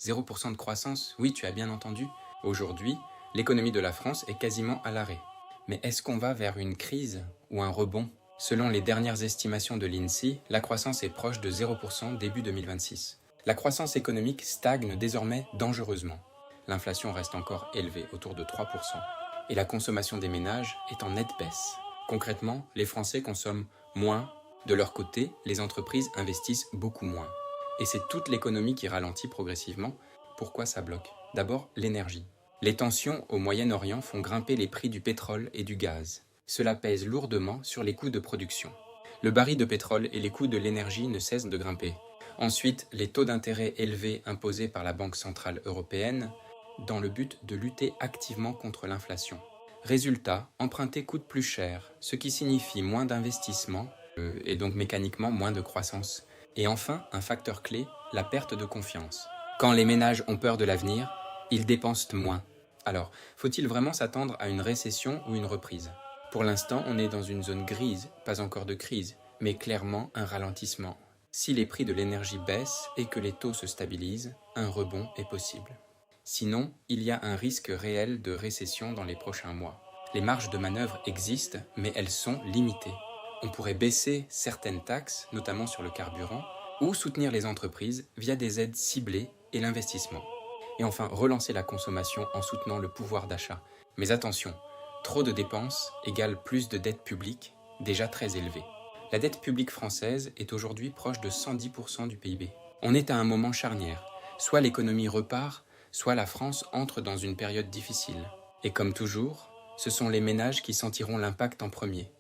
0% de croissance, oui, tu as bien entendu. Aujourd'hui, l'économie de la France est quasiment à l'arrêt. Mais est-ce qu'on va vers une crise ou un rebond? Selon les dernières estimations de l'INSEE, la croissance est proche de 0% début 2026. La croissance économique stagne désormais dangereusement. L'inflation reste encore élevée, autour de 3%. Et la consommation des ménages est en nette baisse. Concrètement, les Français consomment moins. De leur côté, les entreprises investissent beaucoup moins. Et c'est toute l'économie qui ralentit progressivement. Pourquoi ça bloque? D'abord, l'énergie. Les tensions au Moyen-Orient font grimper les prix du pétrole et du gaz. Cela pèse lourdement sur les coûts de production. Le baril de pétrole et les coûts de l'énergie ne cessent de grimper. Ensuite, les taux d'intérêt élevés imposés par la Banque centrale européenne dans le but de lutter activement contre l'inflation. Résultat, emprunter coûte plus cher, ce qui signifie moins d'investissement et donc mécaniquement moins de croissance. Et enfin, un facteur clé, la perte de confiance. Quand les ménages ont peur de l'avenir, ils dépensent moins. Alors, faut-il vraiment s'attendre à une récession ou une reprise? Pour l'instant, on est dans une zone grise, pas encore de crise, mais clairement un ralentissement. Si les prix de l'énergie baissent et que les taux se stabilisent, un rebond est possible. Sinon, il y a un risque réel de récession dans les prochains mois. Les marges de manœuvre existent, mais elles sont limitées. On pourrait baisser certaines taxes, notamment sur le carburant, ou soutenir les entreprises via des aides ciblées et l'investissement. Et enfin, relancer la consommation en soutenant le pouvoir d'achat. Mais attention, trop de dépenses égale plus de dette publique, déjà très élevée. La dette publique française est aujourd'hui proche de 110% du PIB. On est à un moment charnière. Soit l'économie repart, soit la France entre dans une période difficile. Et comme toujours, ce sont les ménages qui sentiront l'impact en premier.